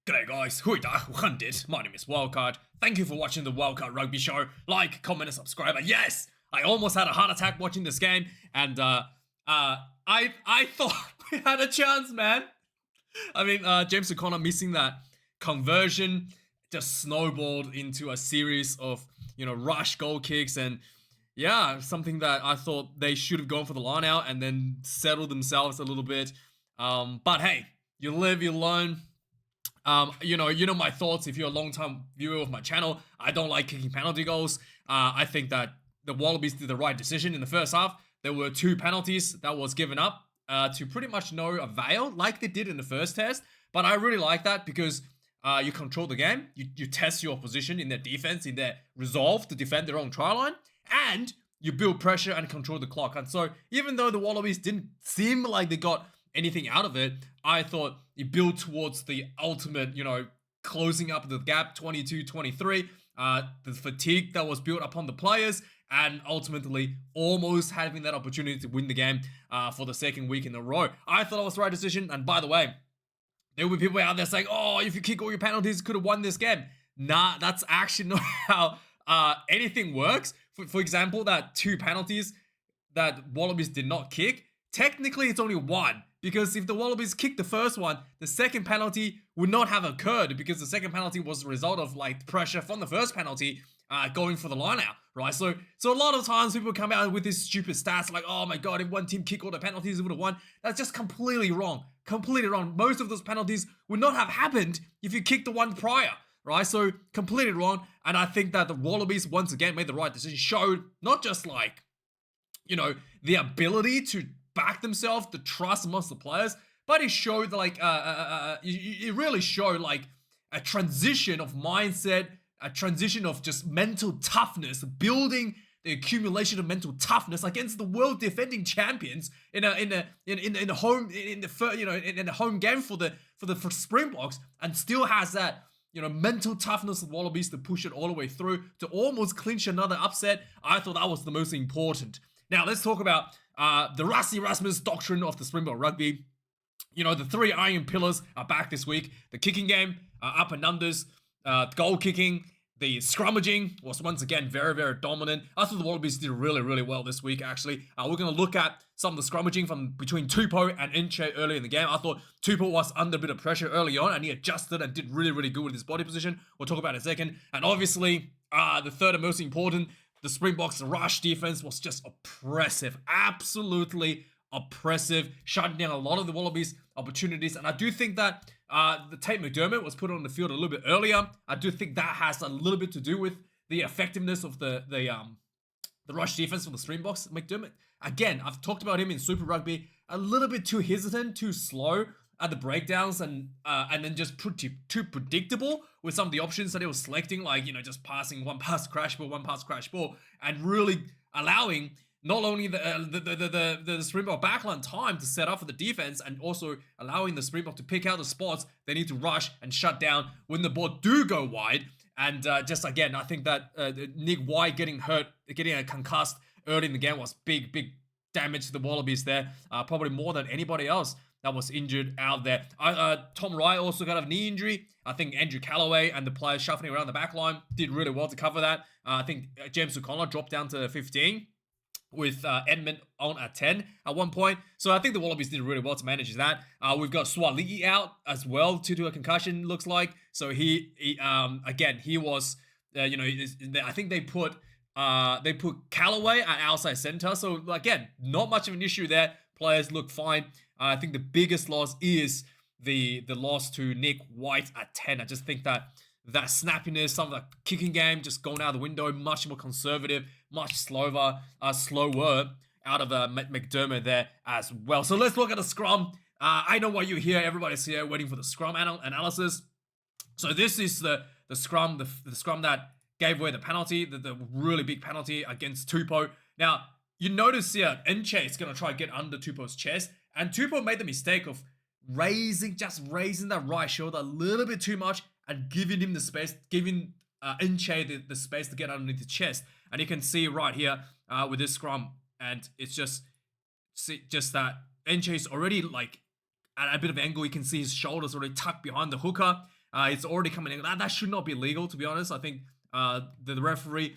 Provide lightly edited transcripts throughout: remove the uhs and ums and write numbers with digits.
G'day guys, goeiedag, hoe gaan dit? My name is Wildkard. Thank you for watching the Wildkard Rugby Show. Like, comment, and subscribe. And yes, I almost had a heart attack watching this game, and I thought we had a chance, man. I mean, James O'Connor missing that conversion just snowballed into a series of rush goal kicks, and yeah, something that I thought they should have gone for the line out and then settled themselves a little bit. But hey, you live, you learn. You know my thoughts. If you're a long-time viewer of my channel, I don't like kicking penalty goals. I think that the Wallabies did the right decision in the first half. There were 2 penalties that was given up to pretty much no avail, like they did in the first test. But I really like that because you control the game. You test your opposition in their defense, in their resolve to defend their own try line, and you build pressure and control the clock. And so even though the Wallabies didn't seem like they got anything out of it, I thought it built towards the ultimate, closing up the gap, 22-23, the fatigue that was built upon the players, and ultimately almost having that opportunity to win the game for the second week in a row. I thought it was the right decision, and by the way, there will be people out there saying, oh, if you kick all your penalties, you could have won this game. Nah, that's actually not how anything works. For example, that 2 penalties that Wallabies did not kick, technically it's only 1. Because if the Wallabies kicked the first one, the second penalty would not have occurred because the second penalty was a result of like pressure from the first penalty going for the line out, right? So a lot of times people come out with these stupid stats like, oh my god, if one team kicked all the penalties, it would have won. That's just completely wrong. Completely wrong. Most of those penalties would not have happened if you kicked the one prior, right? So completely wrong. And I think that the Wallabies once again made the right decision, showed not just like, the ability to back themselves, the trust amongst the players, but it showed like it really showed like a transition of mindset, a transition of just mental toughness, building the accumulation of mental toughness against the world defending champions in a home game for the Springboks, and still has that mental toughness of Wallabies to push it all the way through to almost clinch another upset. I thought that was the most important. Now let's talk about the Rassie Erasmus doctrine of the Springbok rugby. The 3 iron pillars are back this week. The kicking game, up and unders, goal kicking, the scrummaging was once again very, very dominant. I thought the Wallabies did really, really well this week, actually. We're going to look at some of the scrummaging from between Tupou and Nche early in the game. I thought Tupou was under a bit of pressure early on, and he adjusted and did really, really good with his body position. We'll talk about it in a second. And obviously, the third and most important, the Springboks rush defense was just oppressive. Absolutely oppressive. Shutting down a lot of the Wallabies' opportunities. And I do think that the Tate McDermott was put on the field a little bit earlier. I do think that has a little bit to do with the effectiveness of the rush defense for the Springboks. McDermott, again, I've talked about him in Super Rugby, a little bit too hesitant, too slow at the breakdowns, and then just too predictable with some of the options that he was selecting, like just passing one pass crash ball, and really allowing not only the Springbok backline time to set up for the defense, and also allowing the Springbok to pick out the spots they need to rush and shut down when the ball do go wide. And just again, I think that Nick White getting hurt, getting a concussed early in the game was big damage to the Wallabies there, probably more than anybody else that was injured out there. Tom Wright also got a knee injury. I think Andrew Callaway and the players shuffling around the back line did really well to cover that. I think James O'Connor dropped down to 15 with Edmund on at 10 at one point. So I think the Wallabies did really well to manage that. We've got Swaligi out as well due to a concussion, looks like. So he was, I think they put Callaway at outside center. So again, not much of an issue there. Players look fine. I think the biggest loss is the loss to Nick White at 10. I just think that snappiness, some of the kicking game just going out the window, much more conservative, much slower out of McDermott there as well. So let's look at the scrum. I know why you're here. Everybody's here waiting for the scrum analysis. So this is the scrum, the scrum that gave away the penalty, the really big penalty against Tupou. Now, you notice here, Nche is going to try to get under Tupou's chest, and Tupou made the mistake of raising that right shoulder a little bit too much and giving him the space, giving Nche the space to get underneath the chest. And you can see right here with this scrum, and it's just that Nche's already like at a bit of angle. You can see his shoulders already tucked behind the hooker. It's already coming in. That should not be legal, to be honest. I think the referee,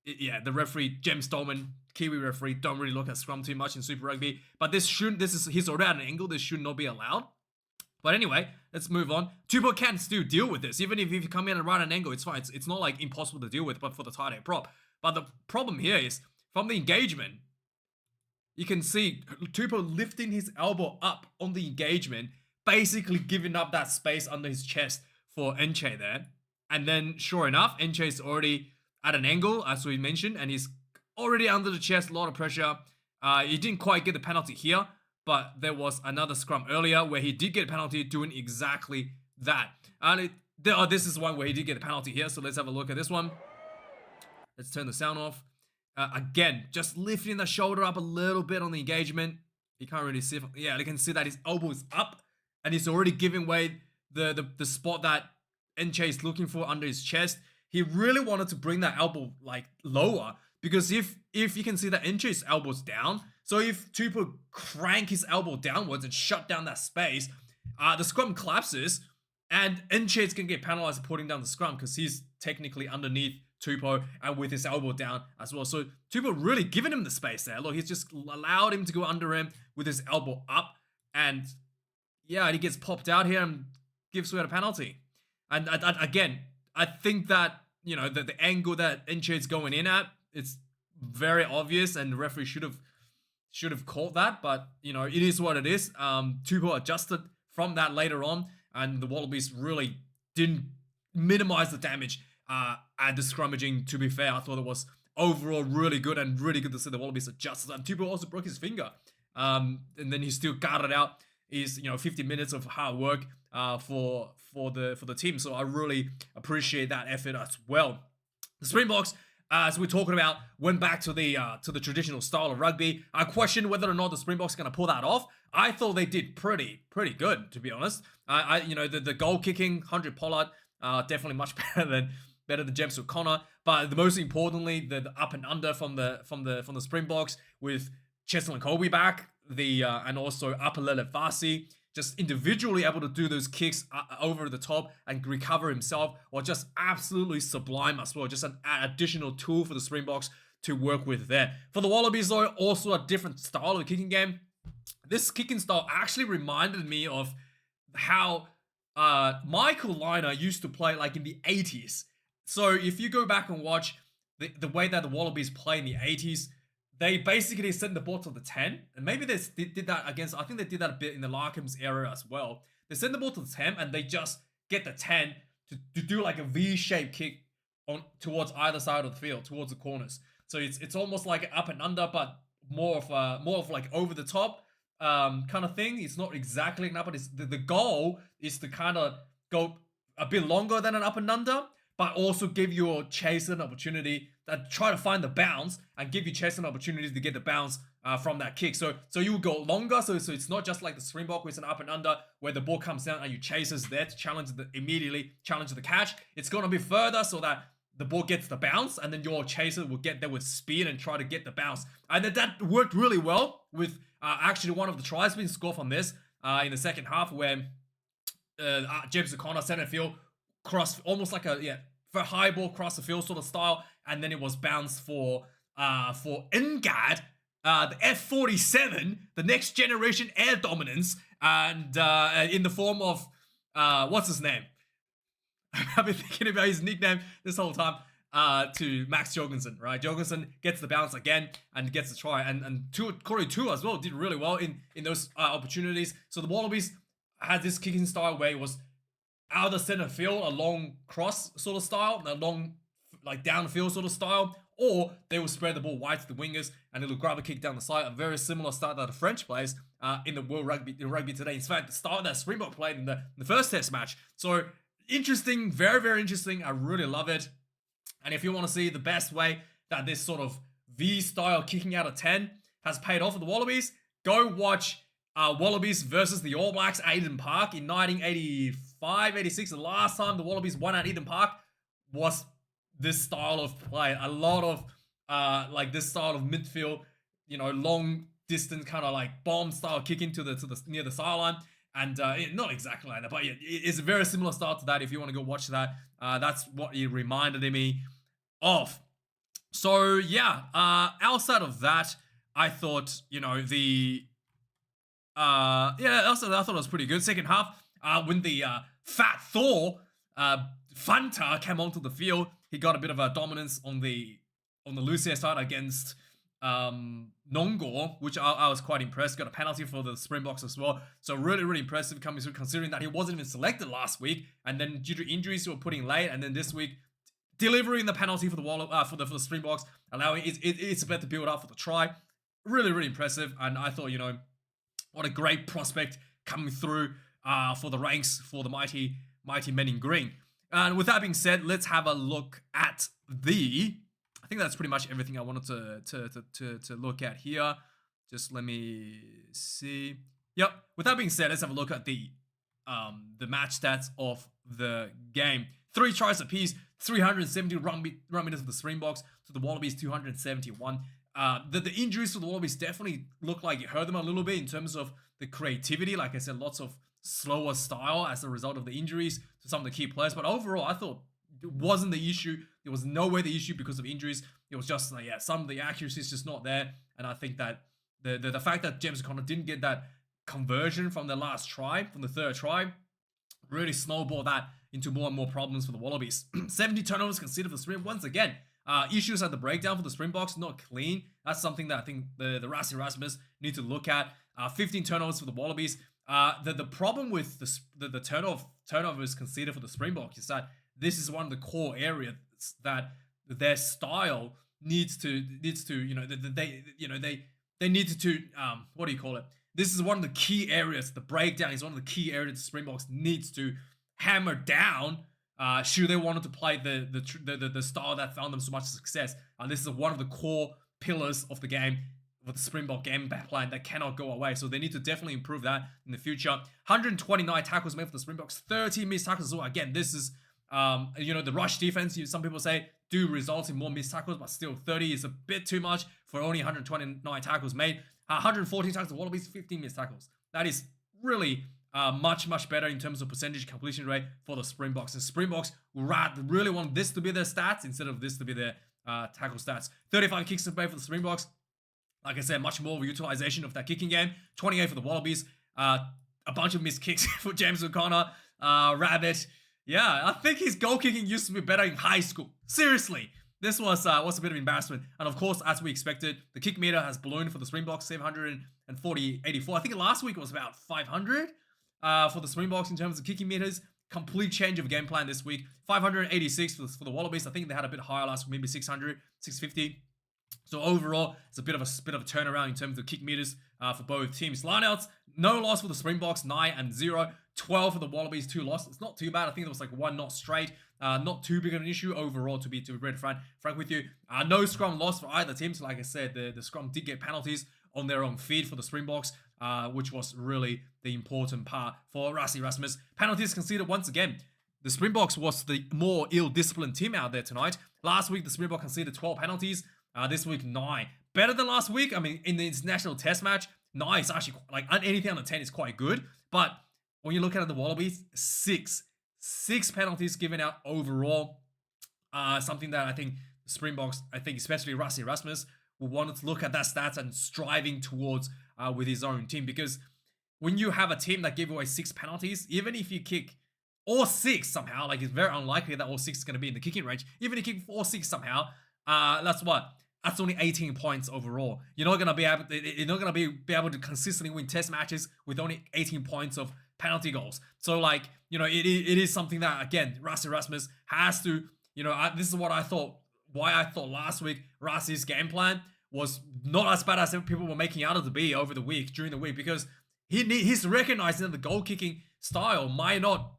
the referee, Jem Stolman, Kiwi referee, don't really look at scrum too much in Super Rugby. But he's already at an angle. This should not be allowed. But anyway, let's move on. Tupou can still deal with this. Even if you come in and run an angle, it's fine. It's not like impossible to deal with, but for the tight end prop. But the problem here is, from the engagement, you can see Tupou lifting his elbow up on the engagement, basically giving up that space under his chest for Nche there. And then, sure enough, Nche is already at an angle, as we mentioned, and he's already under the chest, a lot of pressure. He didn't quite get the penalty here, but there was another scrum earlier where he did get a penalty doing exactly that. And this is one where he did get a penalty here, so let's have a look at this one. Let's turn the sound off. Again, just lifting the shoulder up a little bit on the engagement. You can't really see. Yeah, you can see that his elbow is up, and he's already giving away the spot that Nche is looking for under his chest. He really wanted to bring that elbow like lower, because if you can see that Nche's elbow's down, so if Tupou crank his elbow downwards and shut down that space, the scrum collapses, and Nche's gonna get penalized for putting down the scrum because he's technically underneath Tupou and with his elbow down as well. So Tupou really giving him the space there. Look, he's just allowed him to go under him with his elbow up, and yeah, he gets popped out here and gives away a penalty. And again, I think that, you know, the angle that Nche is going in at, it's very obvious, and the referee should have caught that. But you know, it is what it is. Tupou adjusted from that later on, and the Wallabies really didn't minimize the damage at the scrummaging. To be fair, I thought it was overall really good, and really good to see the Wallabies adjusted. And Tupou also broke his finger, and then he still guarded out his 50 minutes of hard work for the team. So I really appreciate that effort as well. The Springboks, as we're talking about, went back to the traditional style of rugby. I questioned whether or not the Springboks are going to pull that off. I thought they did pretty good, to be honest. The goal kicking, 100 Pollard, definitely much better than James O'Connor. But the most importantly, the up and under from the Springboks, with Cheslin Colby back, and also Apalele Vasi, just individually able to do those kicks over the top and recover himself, or just absolutely sublime as well. Just an additional tool for the Springboks to work with there. For the Wallabies, though, also a different style of kicking game. This kicking style actually reminded me of how Michael Liner used to play like in the 80s. So if you go back and watch the way that the Wallabies play in the 80s, they basically send the ball to the 10, and maybe they did that against, I think they did that a bit in the Larkham's era as well. They send the ball to the 10, and they just get the 10 to do like a V-shaped kick towards either side of the field, towards the corners. So it's almost like an up and under, but more of like over the top kind of thing. It's not exactly an up, but the goal is to kind of go a bit longer than an up and under, but also give your chaser an opportunity that try to find the bounce and give you chaser an opportunity to get the bounce from that kick. So you go longer. So it's not just like the Springbok, where it's an up and under, where the ball comes down and you chasers there to immediately challenge the catch. It's going to be further so that the ball gets the bounce, and then your chaser will get there with speed and try to get the bounce. And that worked really well with actually one of the tries being scored from this in the second half, where James O'Connor center field cross, almost like for a high ball cross the field sort of style, and then it was bounced for Ngad, the F-47, the next generation air dominance, and in the form of what's his name? I've been thinking about his nickname this whole time, to Max Jorgensen, right? Jorgensen gets the bounce again and gets the try, and Corey Tupou as well did really well in those opportunities. So the Wallabies had this kicking style where it was out of the center field, a long cross sort of style, a long like downfield sort of style, or they will spread the ball wide to the wingers and it'll grab a kick down the side. A very similar style that the French plays in the World Rugby today. In fact, the style that Springbok played in the first Test match. So interesting, very, very interesting. I really love it. And if you want to see the best way that this sort of V-style kicking out of 10 has paid off for the Wallabies, go watch Wallabies versus the All Blacks at Eden Park in 1985, 86. The last time the Wallabies won at Eden Park was this style of play. A lot of like this style of midfield, long distance kind of like bomb style kicking to the near the sideline. And not exactly like that, but it's a very similar style to that. If you want to go watch that, that's what it reminded me of. So yeah, outside of that, I thought, also I thought it was pretty good. Second half, when the Fat Thor, Fanta came onto the field, he got a bit of a dominance on the Lucia side against Nongor, which I was quite impressed. Got a penalty for the Springboks as well. So really, really impressive coming through, considering that he wasn't even selected last week, and then due to injuries, he were putting late, and then this week delivering the penalty for the Springboks, allowing it's about to build up for the try. Really, really impressive, and I thought, what a great prospect coming through for the ranks for the mighty men in green. And with that being said, let's have a look at I think that's pretty much everything I wanted to look at here. Just let me see. Yep. With that being said, let's have a look at the match stats of the game. 3 tries apiece, 370 run meters for the Springboks to the Wallabies 271. The injuries for the Wallabies definitely look like it hurt them a little bit in terms of the creativity. Like I said, lots of slower style as a result of the injuries to some of the key players. But overall, I thought it wasn't the issue. It was nowhere the issue because of injuries. It was just like, some of the accuracy is just not there. And I think that the fact that James O'Connor didn't get that conversion from the last try, from the third try, really snowballed that into more and more problems for the Wallabies. 70 turnovers conceded for the Springboks. Once again, issues at the breakdown for the Springboks, not clean. That's something that I think the Rassie Erasmus need to look at. 15 turnovers for the Wallabies. The problem with the turnovers conceded for the Springboks is that this is one of the core areas that their style needs to they need to what do you call it? This is one of the key areas. The breakdown is one of the key areas the Springboks needs to hammer down. Should they wanted to play the style that found them so much success. This is one of the core pillars of the game, of the Springbok game plan that cannot go away. So they need to definitely improve that in the future. 129 tackles made for the Springboks, 30 missed tackles as well. Again, this is the rush defense, some people say, do result in more missed tackles, but still 30 is a bit too much for only 129 tackles made. 114 tackles, the Wallabies, 15 missed tackles. That is really much better in terms of percentage completion rate for the Springboks. The Springboks really want this to be their stats instead of this to be their tackle stats. 35 kicks to play for the Springboks. Like I said, much more utilization of that kicking game. 28 for the Wallabies. A bunch of missed kicks for James O'Connor. Rabbit. Yeah, I think his goal kicking used to be better in high school. Seriously. This was a bit of embarrassment. And of course, as we expected, the kick meter has ballooned for the Springboks, 784. I think last week it was about 500 for the Springboks in terms of kicking meters. Complete change of game plan this week. 586 for the Wallabies. I think they had a bit higher last week, maybe 600, 650. So overall, it's a bit of a turnaround in terms of kick meters for both teams. Lineouts, no loss for the Springboks, 9-0. 12 for the Wallabies, 2 losses. It's not too bad. I think it was like 1 not straight. Not too big of an issue overall, to be very frank with you. No scrum loss for either team. So like I said, the scrum did get penalties on their own feed for the Springboks, which was really the important part for Rassie Erasmus. Penalties conceded once again. The Springboks was the more ill-disciplined team out there tonight. Last week, the Springboks conceded 12 penalties. This week, 9. Better than last week. I mean, in the international test match, 9 is actually, like, anything under 10 is quite good. But when you look at the Wallabies, 6 penalties given out overall. Something that I think the Springboks, especially Rassie Erasmus, will want to look at that stats and striving towards with his own team. Because when you have a team that gave away 6 penalties, even if you kick all 6 somehow, like it's very unlikely that all 6 is going to be in the kicking range. Even if you kick all 6 somehow, that's only 18 points overall. You're not gonna be able to consistently win test matches with only 18 points of penalty goals. So like, it is something that, again, Rassie Erasmus has to, this is what I thought, why I thought last week Rassie's game plan was not as bad as people were making out of to be during the week, because he's recognizing that the goal kicking style might not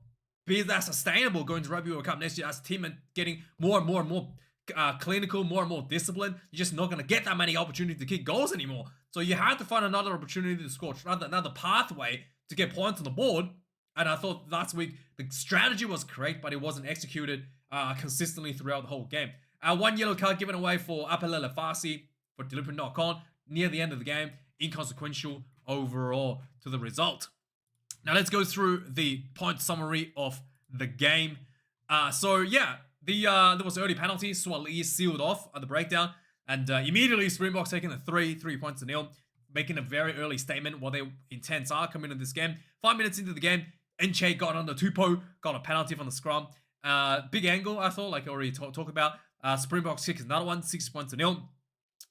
be that sustainable going to Rugby World Cup next year as a team and getting more and more clinical, more and more disciplined. You're just not going to get that many opportunities to kick goals anymore. So you have to find another opportunity to score, another pathway to get points on the board. And I thought last week the strategy was correct, but it wasn't executed consistently throughout the whole game. 1 yellow card given away for Apelele Farsi for deliberate knock on near the end of the game. Inconsequential overall to the result. Now let's go through the point summary of the game. So yeah, there was early penalty. Swali sealed off at the breakdown, and immediately Springboks taking the 3 points to 0, making a very early statement what their intents are coming into this game. 5 minutes into the game, Nche got on the Tupou, got a penalty from the scrum. Big angle, I thought, like I already talked about. Springboks kicks another one, 6 points to 0.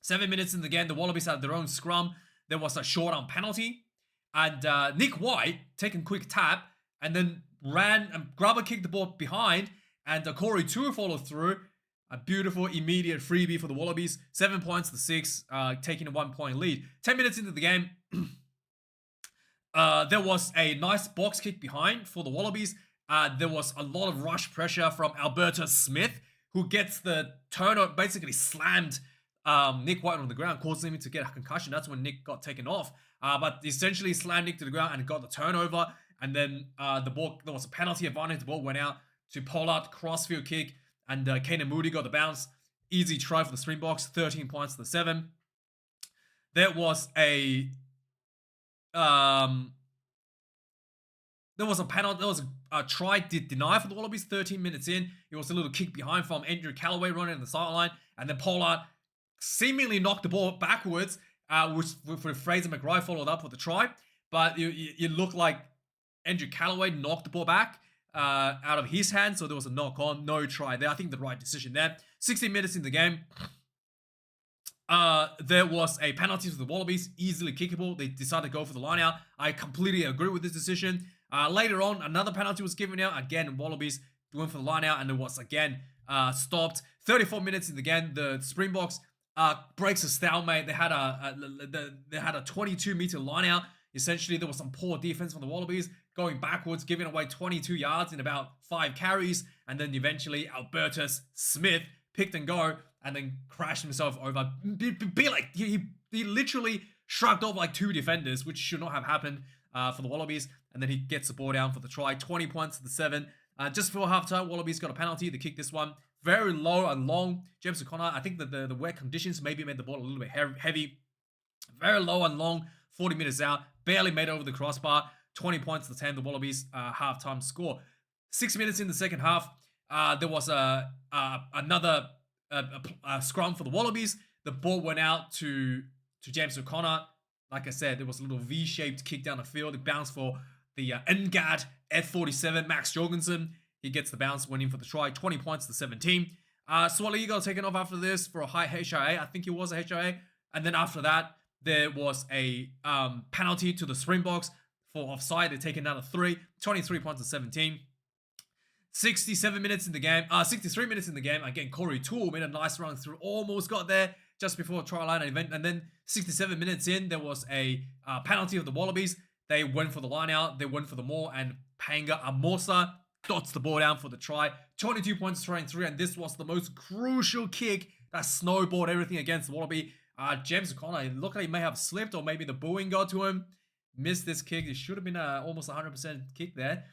7 minutes in the game, the Wallabies had their own scrum. There was a short arm penalty. And Nick White taking quick tap and then ran and grubber kicked the ball behind. And Corey Tupou followed through. A beautiful immediate freebie for the Wallabies. 7 points to 6, taking a 1 point lead. 10 minutes into the game, there was a nice box kick behind for the Wallabies. There was a lot of rush pressure from Alberta Smith, who gets the turnover, basically slammed Nick White on the ground, causing him to get a concussion. That's when Nick got taken off. But essentially slammed Nick to the ground and got the turnover. And then the ball, there was a penalty advantage. The ball went out to Pollard, crossfield kick, and Kanan Moody got the bounce. Easy try for the Springboks, 13 points to 7. There was a penalty. There was a try deny for the Wallabies 13 minutes in. It was a little kick behind from Andrew Callaway running on the sideline, and then Pollard seemingly knocked the ball backwards, which Fraser McRae followed up with a try. But it looked like Andrew Callaway knocked the ball back out of his hand, so there was a knock on, no try there. I think the right decision there. 16 minutes in the game, there was a penalty to the Wallabies, easily kickable. They decided to go for the line out. I completely agree with this decision. Later on, another penalty was given out. Again, Wallabies went for the line out, and it was again stopped. 34 minutes in the game, the Springboks breaks a stalemate. They had a 22-meter line out. Essentially, there was some poor defense from the Wallabies, going backwards, giving away 22 yards in about 5 carries, and then eventually Albertus Smith picked and go, and then crashed himself over. He literally shrugged off like 2 defenders, which should not have happened for the Wallabies, and then he gets the ball down for the try. 20 points to 7. Just before halftime, Wallabies got a penalty. They kicked this one very low and long. James O'Connor, I think that the wet conditions maybe made the ball a little bit heavy. Very low and long, 40 meters out. Barely made it over the crossbar. 20 points to 10, the Wallabies halftime score. 6 minutes in the second half, there was another scrum for the Wallabies. The ball went out to James O'Connor. Like I said, there was a little V-shaped kick down the field. It bounced for the NGAD F47, Max Jorgensen. He gets the bounce, went in for the try. 20 points to 17. Swali got taken off after this for a high HIA. I think it was a HIA. And then after that, there was a penalty to the Springboks for offside. They're taking down a 3. 23 points to 17. 67 minutes in the game. 63 minutes in the game. Again, Corey Tupou made a nice run through. Almost got there just before the try line event. And then 67 minutes in, there was a penalty of the Wallabies. They went for the line out. They went for the maul. And Panga Amosa dots the ball down for the try. 22 points to 23. And this was the most crucial kick that snowballed everything against the Wallaby. James O'Connor, it looked like he may have slipped, or maybe the booing got to him. Missed this kick. It should have been almost 100% kick there,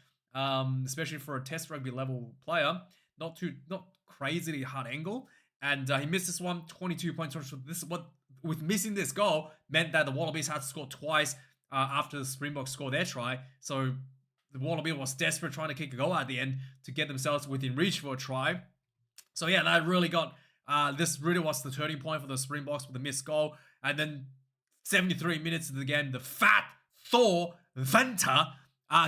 especially for a test rugby level player. Not crazily hard angle, and he missed this one. 22 points. This with missing this goal meant that the Wallabies had to score twice after the Springboks scored their try. So the Wallaby was desperate, trying to kick a goal at the end to get themselves within reach for a try. So yeah, that really got. This really was the turning point for the Springboks with the missed goal. And then 73 minutes into the game, the fat Thor Venter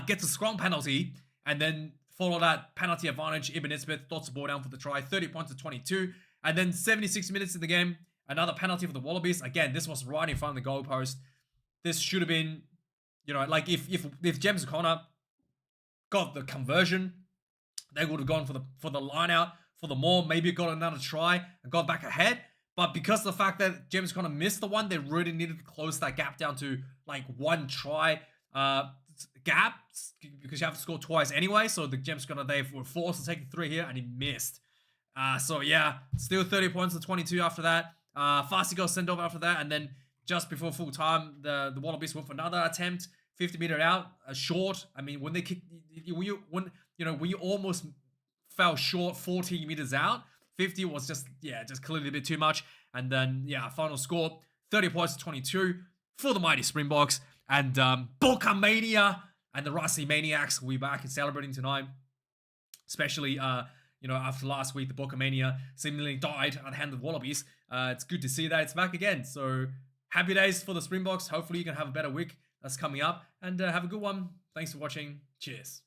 gets a scrum penalty. And then follow that penalty advantage, Ibn Isbeth dots the ball down for the try. 30 points to 22. And then 76 minutes in the game, another penalty for the Wallabies. Again, this was right in front of the goalpost. This should have been, like if James O'Connor got the conversion, they would have gone for the line out. For the more, maybe got another try and got back ahead. But because of the fact that James Conner missed the one, they really needed to close that gap down to like 1 try gap, because you have to score twice anyway. So the James Conner, they were forced to take the 3 here, and he missed. So yeah, still 30 points to 22 after that. Fasty got sent off after that, and then just before full time, the Wallabies went for another attempt, 50 meter out, short. I mean, when they kick, when you almost fell short 14 meters out. 50 was just clearly a bit too much. And then, final score, 30 points to 22 for the mighty Springboks. And Bokke Mania And the Rossi Maniacs will be back and celebrating tonight. Especially, after last week, the Bokke Mania seemingly died at the hand of Wallabies. It's good to see that it's back again. So happy days for the Springboks. Hopefully you can have a better week that's coming up. And have a good one. Thanks for watching. Cheers.